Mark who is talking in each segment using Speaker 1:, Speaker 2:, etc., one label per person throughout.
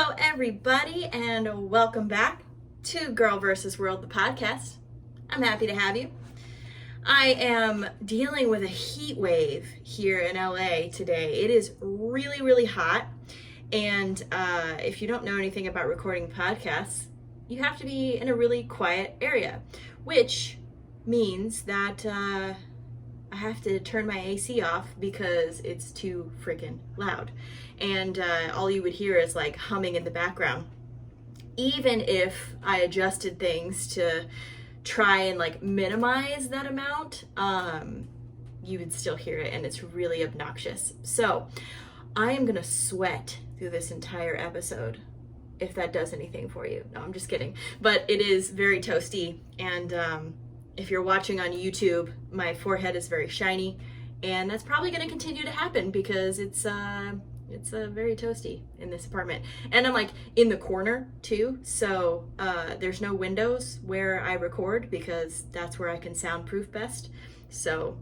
Speaker 1: Hello, everybody, and welcome back to Girl vs. World, the podcast. I'm happy to have you. I am dealing with a heat wave here in LA today. It is really, really hot, and if you don't know anything about recording podcasts, you have to be in a really quiet area, which means that I have to turn my AC off because it's too freaking loud. And all you would hear is like humming in the background. Even if I adjusted things to try and like minimize that amount, you would still hear it, and it's really obnoxious. So I am gonna sweat through this entire episode, if that does anything for you. No, I'm just kidding. But it is very toasty, and if you're watching on YouTube, my forehead is very shiny, and that's probably going to continue to happen because it's very toasty in this apartment. And I'm like in the corner too, so there's no windows where I record because that's where I can soundproof best. So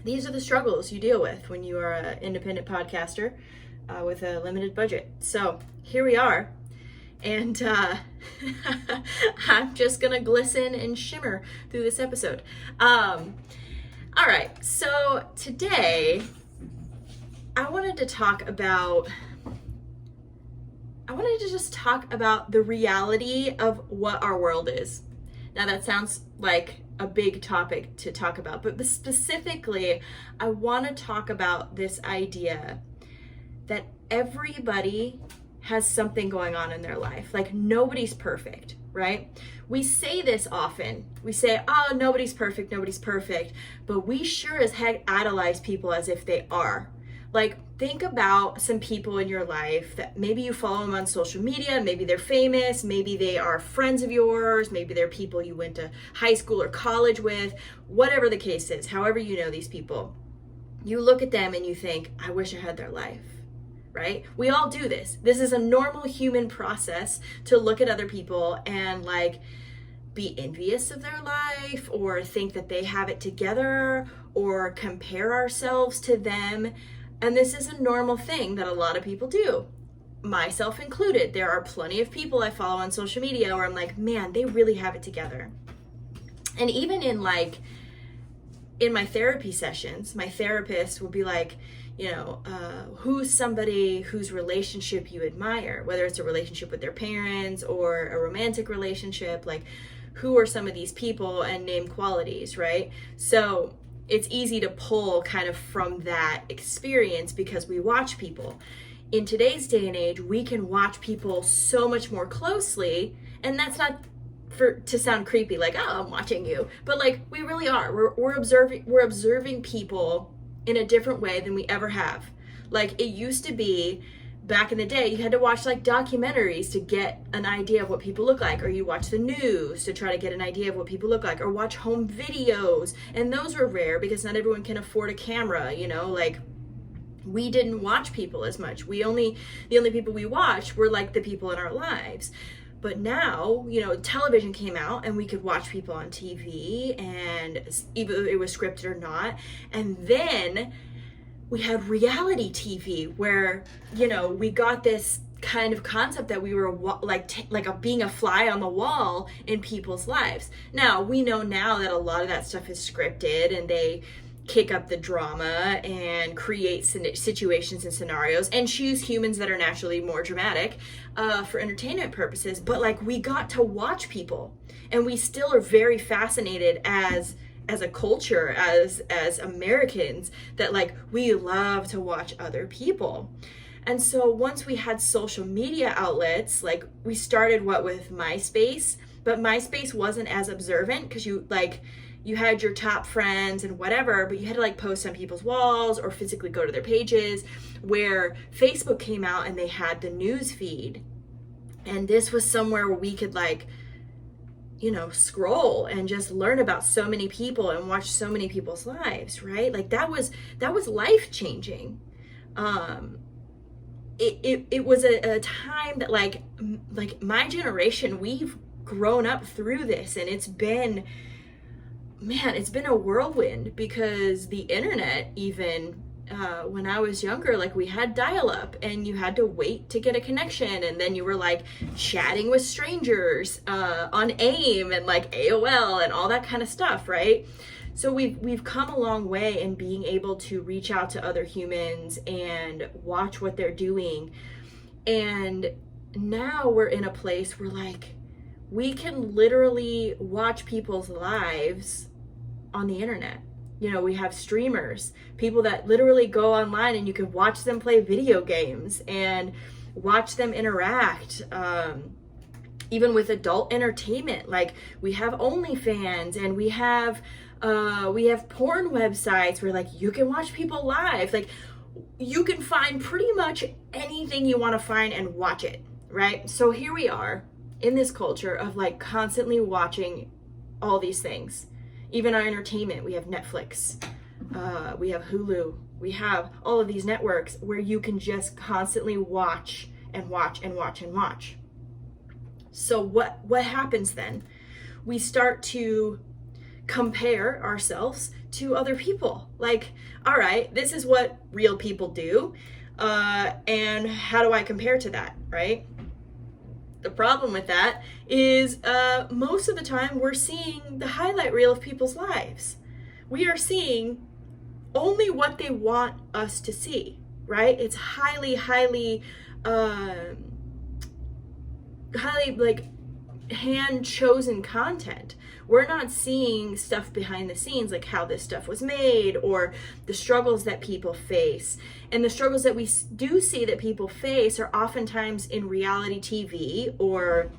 Speaker 1: these are the struggles you deal with when you are an independent podcaster with a limited budget. So here we are. And I'm just gonna glisten and shimmer through this episode. All right, so today I wanted to just talk about the reality of what our world is. Now that sounds like a big topic to talk about, but specifically, I want to talk about this idea that everybody has something going on in their life. Like, nobody's perfect, right? We say this often. We say, oh, nobody's perfect, but we sure as heck idolize people as if they are. Like, think about some people in your life that maybe you follow them on social media, maybe they're famous, maybe they are friends of yours, maybe they're people you went to high school or college with, whatever the case is, however you know these people. You look at them and you think, I wish I had their life. Right? We all do this. This is a normal human process to look at other people and like be envious of their life or think that they have it together or compare ourselves to them. And this is a normal thing that a lot of people do, myself included. There are plenty of people I follow on social media where I'm like, man, they really have it together. And even in my therapy sessions, my therapist will be like, who's somebody whose relationship you admire, whether it's a relationship with their parents or a romantic relationship, like who are some of these people, and name qualities, right? So it's easy to pull kind of from that experience because we watch people. In today's day and age, we can watch people so much more closely, and that's not to sound creepy, like, oh, I'm watching you, but like we really are. We're observing people in a different way than we ever have. Like, it used to be back in the day, you had to watch like documentaries to get an idea of what people look like, or you watch the news to try to get an idea of what people look like, or watch home videos, and those were rare because not everyone can afford a camera, like we didn't watch people as much. The only people we watched were like the people in our lives. But now, television came out and we could watch people on TV, and either it was scripted or not. And then we had reality TV where, we got this kind of concept that we were being a fly on the wall in people's lives. Now, we know now that a lot of that stuff is scripted, and they kick up the drama and create situations and scenarios and choose humans that are naturally more dramatic for entertainment purposes. But like, we got to watch people, and we still are very fascinated as a culture, as Americans, that like we love to watch other people. And so once we had social media outlets, like we started with MySpace, but MySpace wasn't as observant because you had your top friends and whatever, but you had to like post on people's walls or physically go to their pages, where Facebook came out and they had the news feed. And this was somewhere where we could scroll and just learn about so many people and watch so many people's lives, right? Like that was life-changing. It was a time that like my generation, we've grown up through this, and it's been a whirlwind because the internet even when I was younger, like we had dial-up and you had to wait to get a connection, and then you were like chatting with strangers on AIM and like AOL and all that kind of stuff, right? So we've come a long way in being able to reach out to other humans and watch what they're doing. And now we're in a place where like we can literally watch people's lives on the internet. You know, we have streamers, people that literally go online and you can watch them play video games and watch them interact. Even with adult entertainment, like we have OnlyFans and we have porn websites where like you can watch people live. Like you can find pretty much anything you want to find and watch it, right? So here we are in this culture of like constantly watching all these things. Even our entertainment, we have Netflix, we have Hulu, we have all of these networks where you can just constantly watch and watch and watch and watch. So what happens then? We start to compare ourselves to other people. Like, all right, this is what real people do, and how do I compare to that, right? The problem with that is most of the time we're seeing the highlight reel of people's lives. We are seeing only what they want us to see, right? It's highly like hand-chosen content. We're not seeing stuff behind the scenes, like how this stuff was made or the struggles that people face. And the struggles that we do see that people face are oftentimes in reality TV, or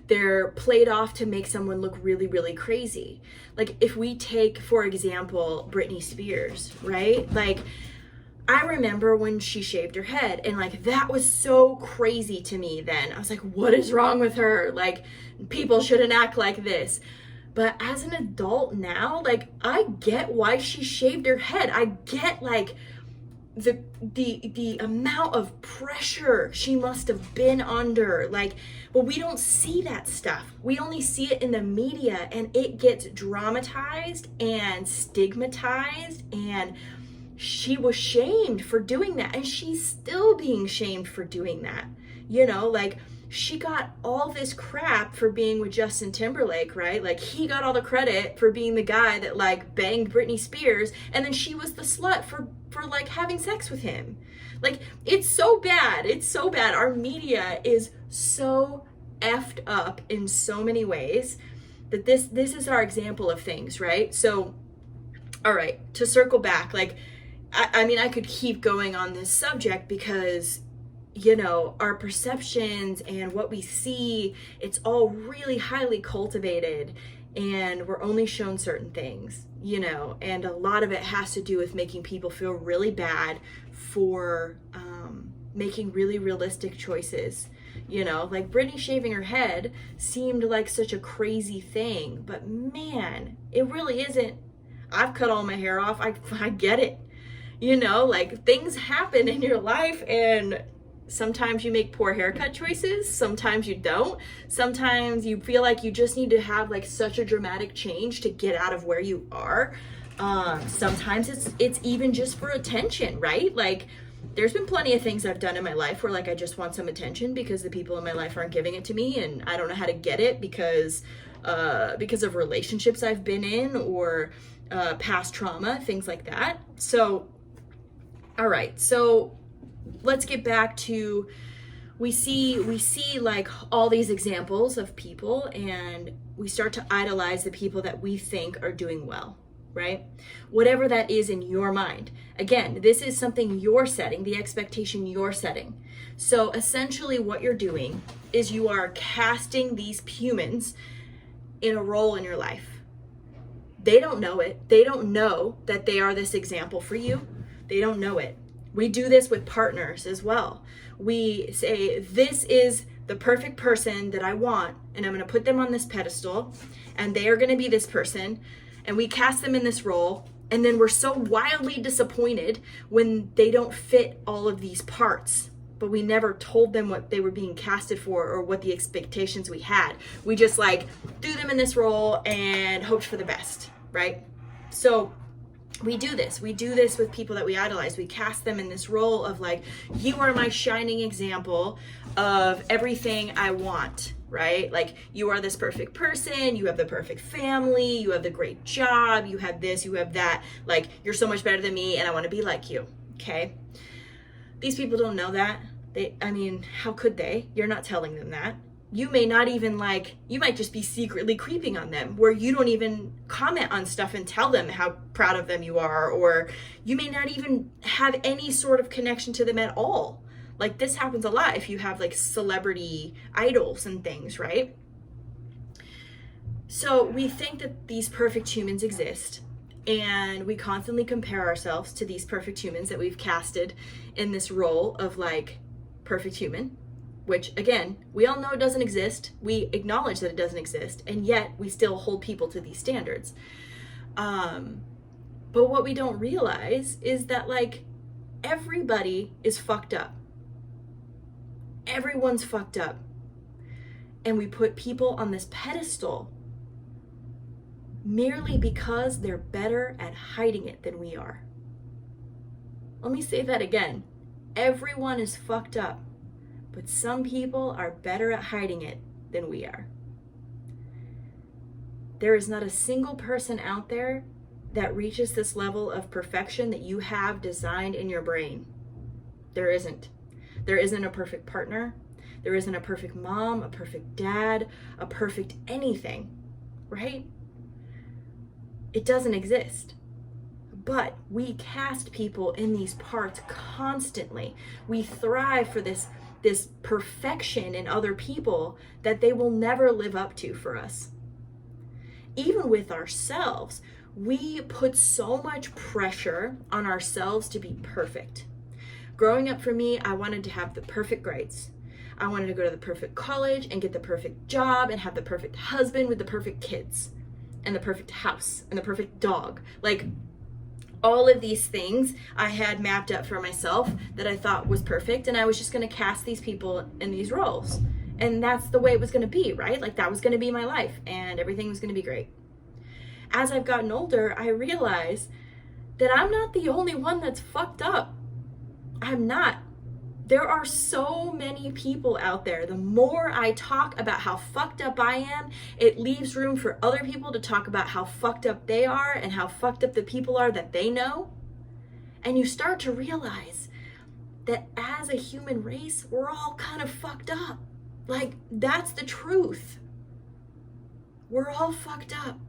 Speaker 1: they're played off to make someone look really, really crazy. Like if we take, for example, Britney Spears, right? Like I remember when she shaved her head, and like that was so crazy to me then. I was like, what is wrong with her? Like people shouldn't act like this. But as an adult now, like I get why she shaved her head. I get like the amount of pressure she must have been under. Like, but we don't see that stuff. We only see it in the media, and it gets dramatized and stigmatized, and she was shamed for doing that, and she's still being shamed for doing that. You know, like she got all this crap for being with Justin Timberlake, right? Like he got all the credit for being the guy that like banged Britney Spears, and then she was the slut for like having sex with him. Like it's so bad. It's so bad. Our media is so effed up in so many ways that this is our example of things, right? So, all right, to circle back, like I mean, I could keep going on this subject because, you know, our perceptions and what we see, it's all really highly cultivated, and we're only shown certain things, you know, and a lot of it has to do with making people feel really bad for making really realistic choices. You know, like Britney shaving her head seemed like such a crazy thing, but man, it really isn't. I've cut all my hair off. I get it. You know, like things happen in your life, and sometimes you make poor haircut choices. Sometimes you don't. Sometimes you feel like you just need to have like such a dramatic change to get out of where you are. Sometimes it's even just for attention, right? Like there's been plenty of things I've done in my life where like I just want some attention because the people in my life aren't giving it to me, and I don't know how to get it because of relationships I've been in, or past trauma, things like that. So all right, so let's get back to, we see like all these examples of people, and we start to idolize the people that we think are doing well, right? Whatever that is in your mind. Again, this is something you're setting, the expectation you're setting. So essentially what you're doing is you are casting these humans in a role in your life. They don't know it. They don't know that they are this example for you. They don't know it. We do this with partners as well. We say, this is the perfect person that I want, and I'm going to put them on this pedestal, and they are going to be this person, and we cast them in this role, and then we're so wildly disappointed when they don't fit all of these parts, but we never told them what they were being casted for or what the expectations we had. We just like threw them in this role and hoped for the best, right? So we do this with people that we idolize. We cast them in this role of like, you are my shining example of everything I want, right? Like, you are this perfect person, you have the perfect family, you have the great job, you have this, you have that, like, you're so much better than me and I want to be like you. Okay, these people don't know that. How could they? You're not telling them that. You may not even you might just be secretly creeping on them, where you don't even comment on stuff and tell them how proud of them you are, or you may not even have any sort of connection to them at all. Like, this happens a lot if you have like celebrity idols and things, right? So we think that these perfect humans exist, and we constantly compare ourselves to these perfect humans that we've casted in this role of like perfect human, which again, we all know it doesn't exist. We acknowledge that it doesn't exist, and yet we still hold people to these standards. But what we don't realize is that like, everybody is fucked up. Everyone's fucked up. And we put people on this pedestal merely because they're better at hiding it than we are. Let me say that again. Everyone is fucked up, but some people are better at hiding it than we are. There is not a single person out there that reaches this level of perfection that you have designed in your brain. There isn't. There isn't a perfect partner. There isn't a perfect mom, a perfect dad, a perfect anything, right? It doesn't exist. But we cast people in these parts constantly. We thrive for this perfection in other people that they will never live up to for us. Even with ourselves, we put so much pressure on ourselves to be perfect. Growing up for me, I wanted to have the perfect grades. I wanted to go to the perfect college and get the perfect job and have the perfect husband with the perfect kids and the perfect house and the perfect dog. Like, all of these things I had mapped up for myself that I thought was perfect, and I was just going to cast these people in these roles. And that's the way it was going to be, right? Like, that was going to be my life, and everything was going to be great. As I've gotten older, I realize that I'm not the only one that's fucked up. I'm not. There are so many people out there. The more I talk about how fucked up I am, it leaves room for other people to talk about how fucked up they are and how fucked up the people are that they know. And you start to realize that as a human race, we're all kind of fucked up. Like, that's the truth. We're all fucked up.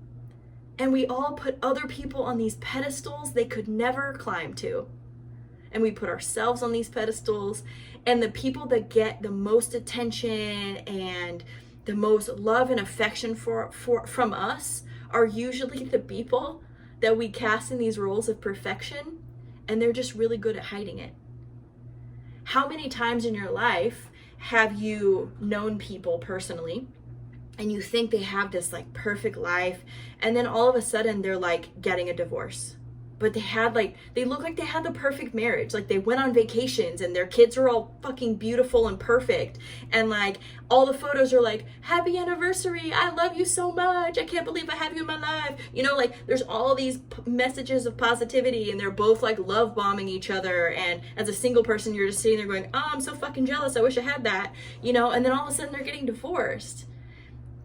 Speaker 1: And we all put other people on these pedestals they could never climb to. And we put ourselves on these pedestals, and the people that get the most attention and the most love and affection from us are usually the people that we cast in these roles of perfection, and they're just really good at hiding it. How many times in your life have you known people personally and you think they have this like perfect life, and then all of a sudden they're like getting a divorce? But they look like they had the perfect marriage. Like, they went on vacations and their kids are all fucking beautiful and perfect. And like, all the photos are like, happy anniversary, I love you so much, I can't believe I have you in my life. You know, like, there's all these messages of positivity, and they're both like love bombing each other. And as a single person, you're just sitting there going, oh, I'm so fucking jealous, I wish I had that. You know, and then all of a sudden they're getting divorced.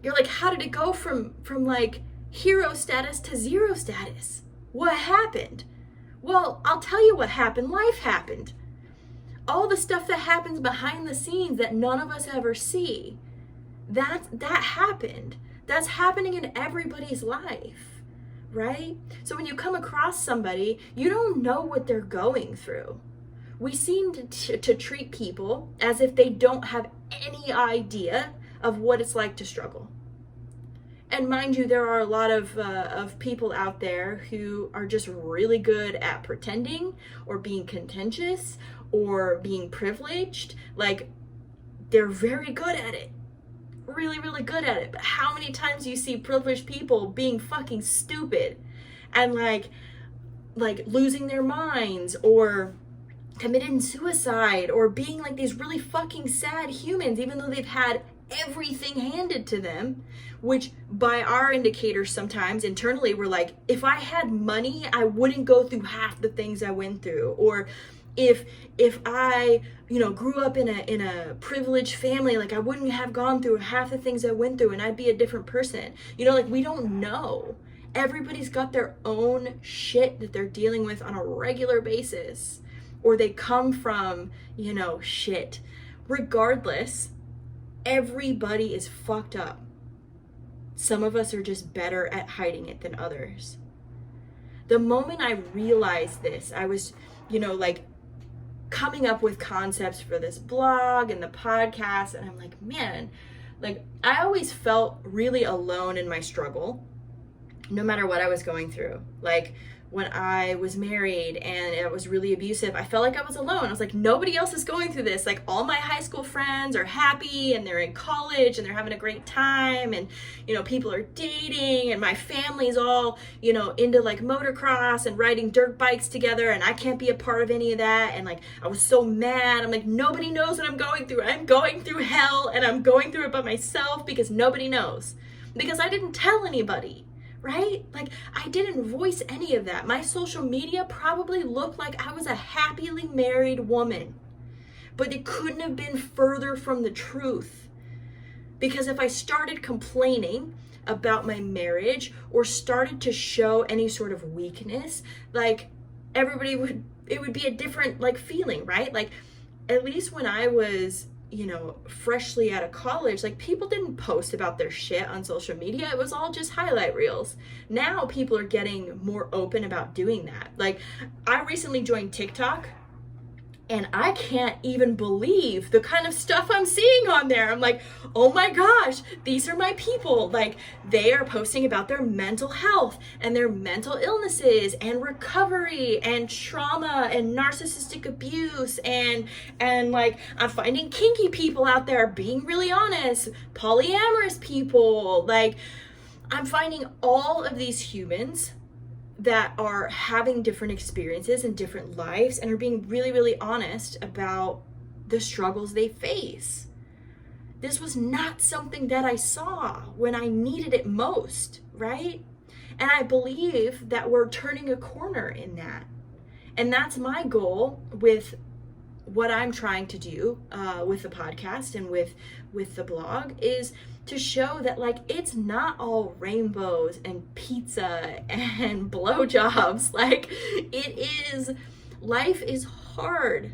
Speaker 1: You're like, how did it go from like hero status to zero status? What happened? Well, I'll tell you what happened. Life happened. All the stuff that happens behind the scenes that none of us ever see, that happened. That's happening in everybody's life, right? So when you come across somebody, you don't know what they're going through. We seem to treat people as if they don't have any idea of what it's like to struggle. And mind you, there are a lot of people out there who are just really good at pretending or being contentious or being privileged. Like, they're very good at it. Really, really good at it. But how many times do you see privileged people being fucking stupid and like losing their minds, or committing suicide or being like these really fucking sad humans, even though they've had everything handed to them, which by our indicators sometimes internally we're like, if I had money, I wouldn't go through half the things I went through. Or if I, grew up in a privileged family, like I wouldn't have gone through half the things I went through and I'd be a different person. Like we don't know. Everybody's got their own shit that they're dealing with on a regular basis, or they come from, shit. Regardless, everybody is fucked up. Some of us are just better at hiding it than others. The moment I realized this, I was, coming up with concepts for this blog and the podcast, and I'm like, man, like I always felt really alone in my struggle, no matter what I was going through. Like when I was married and it was really abusive, I felt like I was alone. I was like, nobody else is going through this. Like all my high school friends are happy and they're in college and they're having a great time, and people are dating, and my family's all into like motocross and riding dirt bikes together, and I can't be a part of any of that. And like I was so mad. I'm like, nobody knows what I'm going through. I'm going through hell, and I'm going through it by myself because nobody knows, because I didn't tell anybody. Right? Like I didn't voice any of that. My social media probably looked like I was a happily married woman, but it couldn't have been further from the truth. Because if I started complaining about my marriage or started to show any sort of weakness, like it would be a different like feeling, right? Like at least when I was freshly out of college, like people didn't post about their shit on social media. It was all just highlight reels. Now people are getting more open about doing that. Like I recently joined TikTok, and I can't even believe the kind of stuff I'm seeing on there. I'm like, oh my gosh, these are my people. Like they are posting about their mental health and their mental illnesses and recovery and trauma and narcissistic abuse. And like I'm finding kinky people out there being really honest, polyamorous people. Like I'm finding all of these humans that are having different experiences and different lives and are being really, really honest about the struggles they face. This was not something that I saw when I needed it most, right? And I believe that we're turning a corner in that. And that's my goal with what I'm trying to do with the podcast and with the blog, is to show that like it's not all rainbows and pizza and blowjobs. Like life is hard.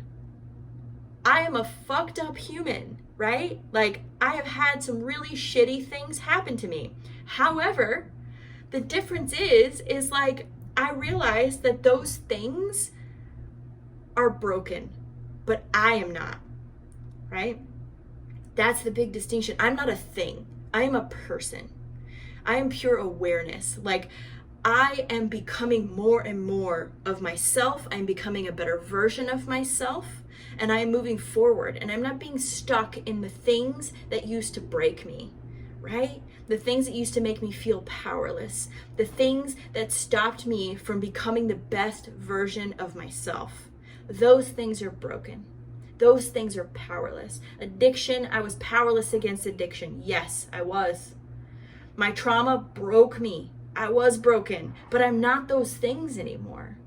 Speaker 1: I am a fucked up human, right? Like I have had some really shitty things happen to me. However, the difference is like I realize that those things are broken, but I am not, right? That's the big distinction. I'm not a thing. I am a person. I am pure awareness. Like I am becoming more and more of myself. I'm becoming a better version of myself, and I am moving forward, and I'm not being stuck in the things that used to break me, right? The things that used to make me feel powerless, the things that stopped me from becoming the best version of myself. Those things are broken. Those things are powerless. Addiction, I was powerless against addiction. Yes, I was. My trauma broke me. I was broken, but I'm not those things anymore.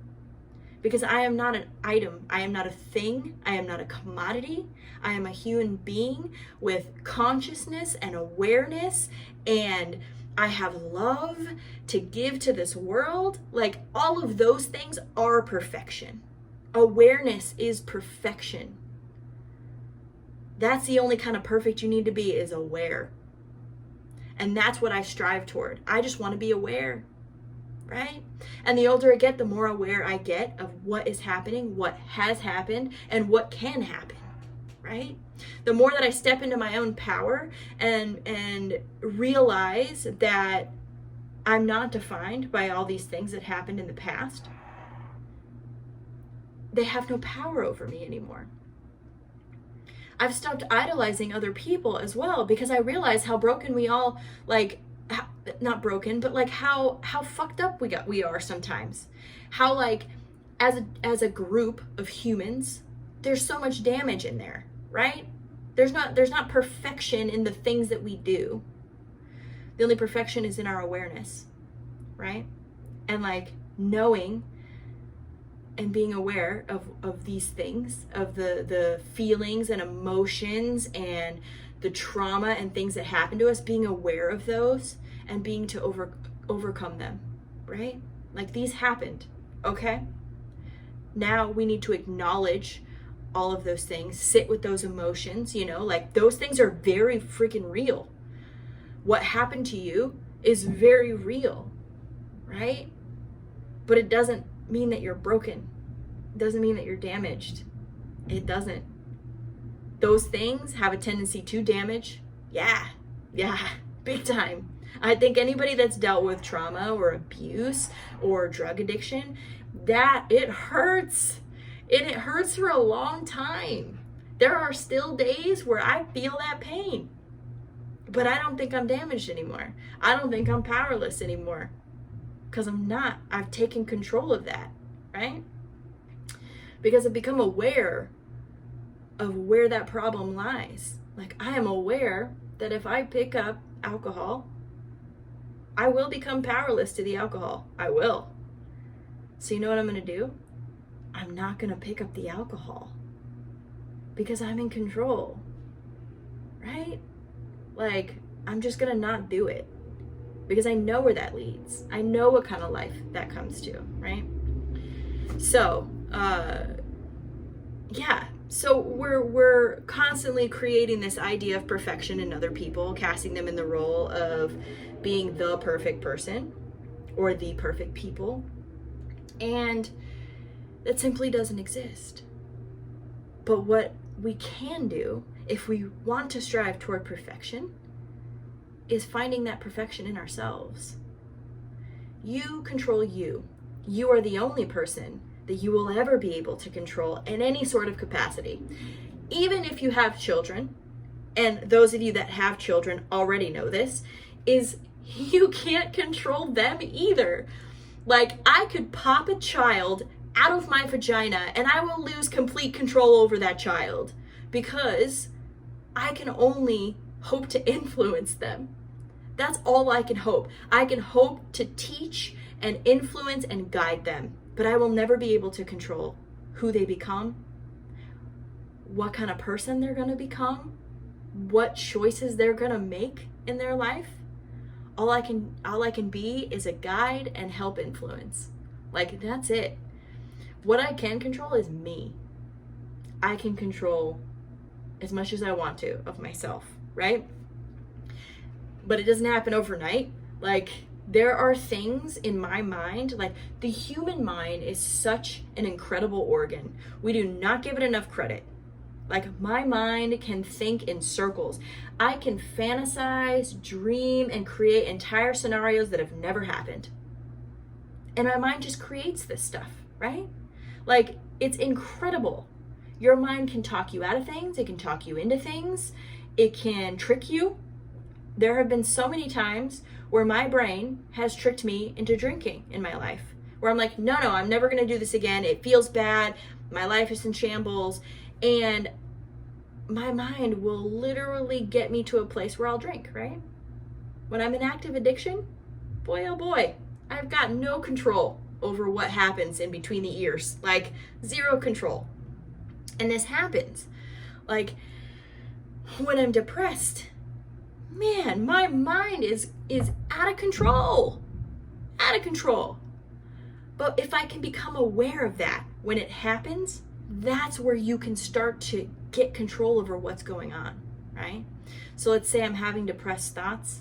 Speaker 1: Because I am not an item. I am not a thing. I am not a commodity. I am a human being with consciousness and awareness, and I have love to give to this world. Like all of those things are perfection. Awareness is perfection. That's the only kind of perfect you need to be, is aware. And that's what I strive toward. I just want to be aware, right? And the older I get, the more aware I get of what is happening, what has happened, and what can happen, right? The more that I step into my own power and realize that I'm not defined by all these things that happened in the past, they have no power over me anymore. I've stopped idolizing other people as well, because I realize how broken we all, like, not broken, but like how fucked up we are sometimes. How like as a group of humans, there's so much damage in there, right? There's not perfection in the things that we do. The only perfection is in our awareness, right? And like knowing and being aware of these things, of the feelings and emotions and the trauma and things that happen to us, being aware of those and being to overcome them, right? Like these happened, okay? Now we need to acknowledge all of those things, sit with those emotions, you know, like those things are very freaking real. What happened to you is very real, right? But it doesn't mean that you're broken. It doesn't mean that you're damaged. It doesn't. Those things have a tendency to damage. Yeah, big time. I think anybody that's dealt with trauma or abuse or drug addiction, that it hurts. And it hurts for a long time. There are still days where I feel that pain. But I don't think I'm damaged anymore. I don't think I'm powerless anymore. Because I'm not. I've taken control of that, right? Because I've become aware of where that problem lies. Like I am aware that if I pick up alcohol, I will become powerless to the alcohol. I will. So you know what I'm going to do? I'm not going to pick up the alcohol because I'm in control, right? Like, I'm just going to not do it because I know where that leads. I know what kind of life that comes to, right? So, so we're constantly creating this idea of perfection in other people, casting them in the role of being the perfect person or the perfect people. And that simply doesn't exist. But what we can do, if we want to strive toward perfection, is finding that perfection in ourselves. You control you. You are the only person that you will ever be able to control in any sort of capacity. Even if you have children, and those of you that have children already know this, is you can't control them either. Like, I could pop a child out of my vagina and I will lose complete control over that child because I can only hope to influence them. That's all I can hope. I can hope to teach and influence and guide them, but I will never be able to control who they become, what kind of person they're going to become, what choices they're going to make in their life. All I can be is a guide and help influence. Like, that's it. What I can control is me. I can control as much as I want to of myself, right? But it doesn't happen overnight. Like, there are things in my mind, like the human mind is such an incredible organ. We do not give it enough credit. Like, my mind can think in circles. I can fantasize, dream, and create entire scenarios that have never happened. And my mind just creates this stuff, right? Like, it's incredible. Your mind can talk you out of things. It can talk you into things. It can trick you. There have been so many times where my brain has tricked me into drinking in my life, where I'm like, no, I'm never going to do this again. It feels bad. My life is in shambles. And my mind will literally get me to a place where I'll drink, right? When I'm in active addiction, boy, oh boy, I've got no control over what happens in between the ears, like zero control. And this happens. Like, when I'm depressed, man, my mind is out of control. But if I can become aware of that when it happens, that's where you can start to get control over what's going on, right? So let's say I'm having depressed thoughts,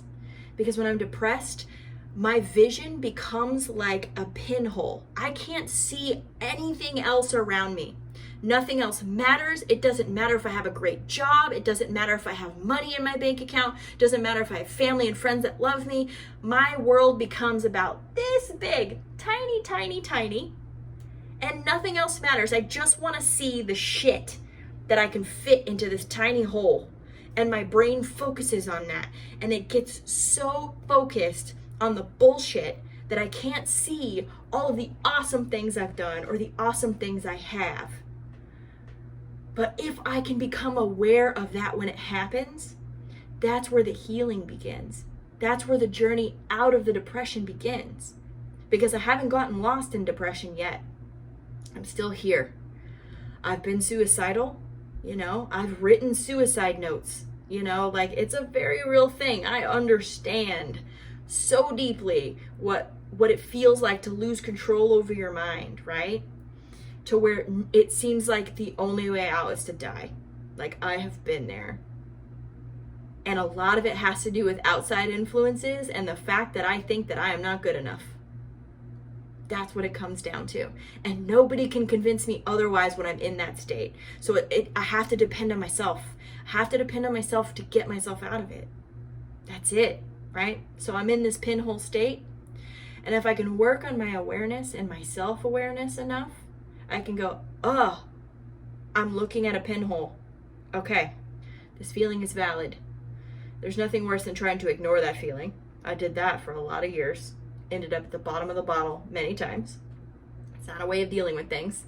Speaker 1: because when I'm depressed, my vision becomes like a pinhole. I can't see anything else around me. Nothing else matters. It doesn't matter if I have a great job. It doesn't matter if I have money in my bank account. It doesn't matter if I have family and friends that love me. My world becomes about this big, tiny, and nothing else matters. I just want to see the shit that I can fit into this tiny hole. And my brain focuses on that. And it gets so focused on the bullshit that I can't see all of the awesome things I've done or the awesome things I have. But if I can become aware of that when it happens, that's where the healing begins. That's where the journey out of the depression begins. Because I haven't gotten lost in depression yet. I'm still here. I've been suicidal, I've written suicide notes, like it's a very real thing. I understand so deeply what it feels like to lose control over your mind, right? To where it seems like the only way out is to die. Like, I have been there. And a lot of it has to do with outside influences and the fact that I think that I am not good enough. That's what it comes down to. And nobody can convince me otherwise when I'm in that state. So I have to depend on myself. I have to depend on myself to get myself out of it. That's it, right? So I'm in this pinhole state. And if I can work on my awareness and my self-awareness enough, I can go, oh, I'm looking at a pinhole. Okay, this feeling is valid. There's nothing worse than trying to ignore that feeling. I did that for a lot of years. Ended up at the bottom of the bottle many times. It's not a way of dealing with things.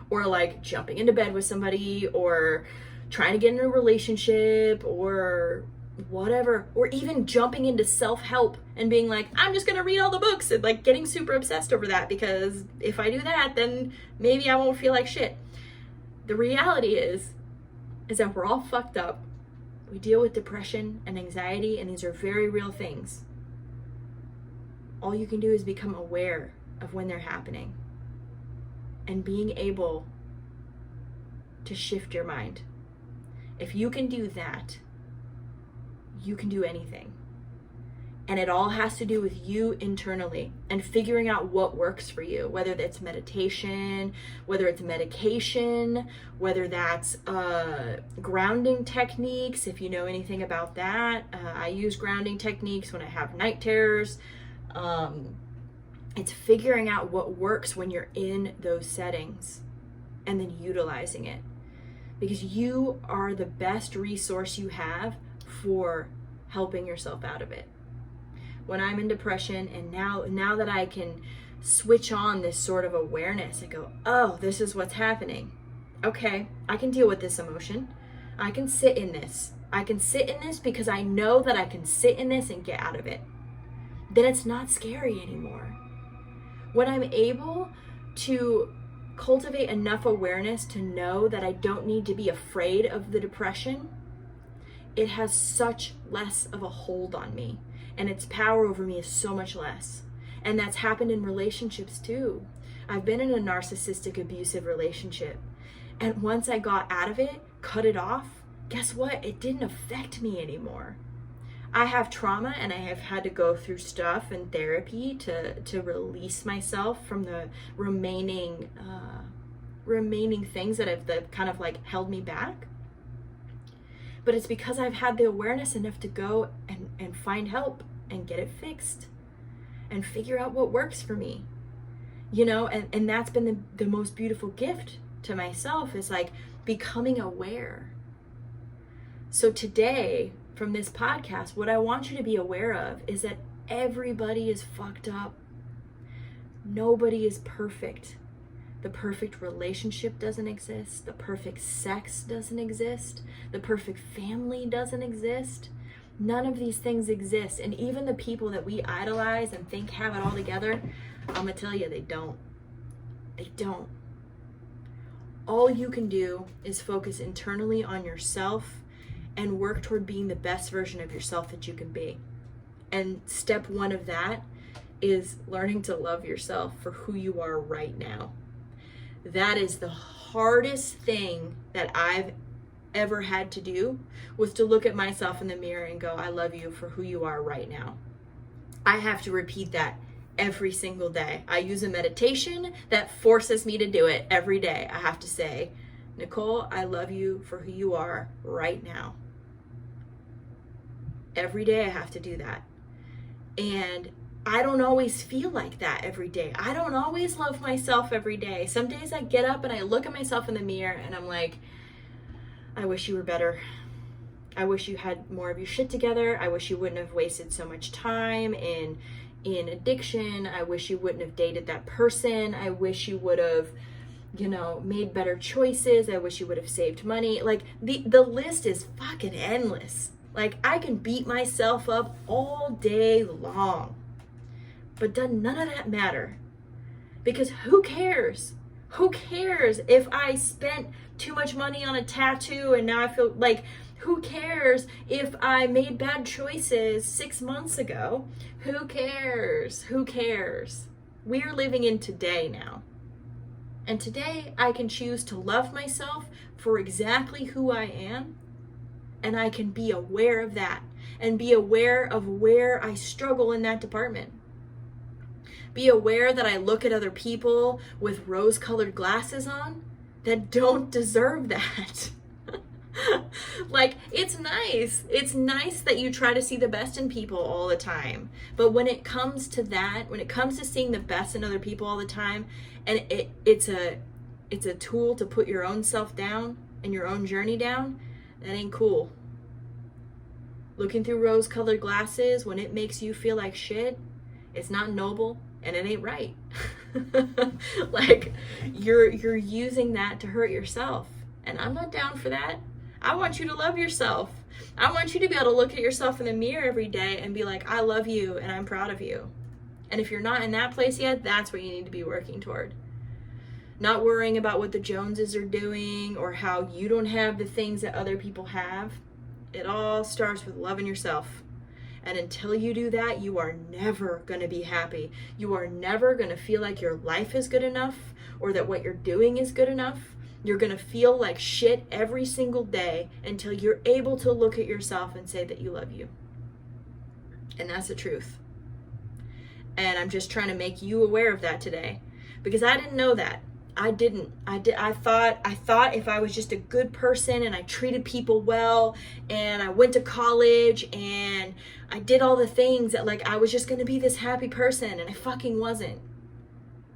Speaker 1: Or like jumping into bed with somebody, or trying to get in a relationship, or whatever. Or even jumping into self-help and being like, I'm just gonna read all the books, and like getting super obsessed over that, because if I do that, then maybe I won't feel like shit. The reality is that we're all fucked up. We deal with depression and anxiety, and these are very real things. All you can do is become aware of when they're happening and being able to shift your mind. If you can do that, you can do anything. And it all has to do with you internally and figuring out what works for you, whether that's meditation, whether it's medication, whether that's grounding techniques. If you know anything about that, I use grounding techniques when I have night terrors. It's figuring out what works when you're in those settings and then utilizing it, because you are the best resource you have for helping yourself out of it. When I'm in depression, and now that I can switch on this sort of awareness and go, oh, this is what's happening. Okay, I can deal with this emotion. I can sit in this. I can sit in this because I know that I can sit in this and get out of it. Then it's not scary anymore. When I'm able to cultivate enough awareness to know that I don't need to be afraid of the depression, it has such less of a hold on me, and its power over me is so much less. And that's happened in relationships too. I've been in a narcissistic, abusive relationship, and once I got out of it, cut it off, guess what? It didn't affect me anymore. I have trauma, and I have had to go through stuff and therapy to release myself from the remaining things that kind of like held me back. But it's because I've had the awareness enough to go and find help and get it fixed and figure out what works for me, and that's been the most beautiful gift to myself, is like becoming aware. So today, from this podcast, what I want you to be aware of is that everybody is fucked up. Nobody is perfect. The perfect relationship doesn't exist. The perfect sex doesn't exist. The perfect family doesn't exist. None of these things exist. And even the people that we idolize and think have it all together, I'm gonna tell you, they don't. They don't. All you can do is focus internally on yourself and work toward being the best version of yourself that you can be. And step one of that is learning to love yourself for who you are right now. That is the hardest thing that I've ever had to do, was to look at myself in the mirror and go, I love you for who you are right now. I have to repeat that every single day. I use a meditation that forces me to do it every day. I have to say, Nicole, I love you for who you are right now. Every day I have to do that. And I don't always feel like that every day. I don't always love myself every day. Some days I get up and I look at myself in the mirror and I'm like, I wish you were better. I wish you had more of your shit together. I wish you wouldn't have wasted so much time in addiction. I wish you wouldn't have dated that person. I wish you would have, made better choices. I wish you would have saved money. Like the list is fucking endless. Like I can beat myself up all day long. But does none of that matter? Because who cares? Who cares if I spent too much money on a tattoo and now I feel like, who cares if I made bad choices 6 months ago? Who cares? Who cares? We are living in today now. And today I can choose to love myself for exactly who I am. And I can be aware of that and be aware of where I struggle in that department. Be aware that I look at other people with rose-colored glasses on that don't deserve that. Like, it's nice. It's nice that you try to see the best in people all the time. But when it comes to that, when it comes to seeing the best in other people all the time, and it's a tool to put your own self down and your own journey down, that ain't cool. Looking through rose-colored glasses when it makes you feel like shit, it's not noble and it ain't right. Like, you're using that to hurt yourself. And I'm not down for that. I want you to love yourself. I want you to be able to look at yourself in the mirror every day and be like, I love you and I'm proud of you. And if you're not in that place yet, that's what you need to be working toward. Not worrying about what the Joneses are doing or how you don't have the things that other people have. It all starts with loving yourself. And until you do that, you are never going to be happy. You are never going to feel like your life is good enough or that what you're doing is good enough. You're going to feel like shit every single day until you're able to look at yourself and say that you love you. And that's the truth. And I'm just trying to make you aware of that today, because I didn't know that. I thought if I was just a good person and I treated people well and I went to college and I did all the things that, like, I was just going to be this happy person, and I fucking wasn't.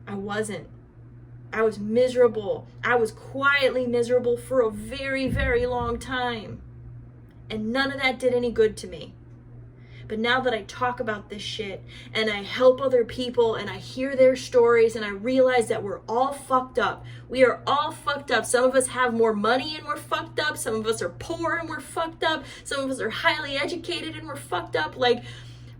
Speaker 1: I wasn't. I was miserable. I was quietly miserable for a very, very long time. And none of that did any good to me. But now that I talk about this shit and I help other people and I hear their stories and I realize that we're all fucked up. We are all fucked up. Some of us have more money and we're fucked up. Some of us are poor and we're fucked up. Some of us are highly educated and we're fucked up. Like,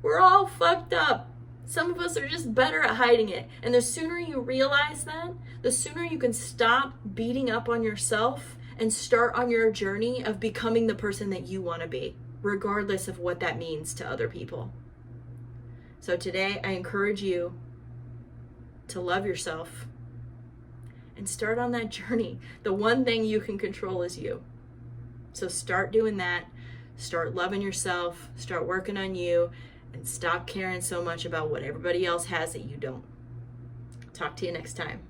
Speaker 1: we're all fucked up. Some of us are just better at hiding it. And the sooner you realize that, the sooner you can stop beating up on yourself and start on your journey of becoming the person that you want to be, regardless of what that means to other people. So today, I encourage you to love yourself and start on that journey. The one thing you can control is you. So start doing that. Start loving yourself. Start working on you. And stop caring so much about what everybody else has that you don't. Talk to you next time.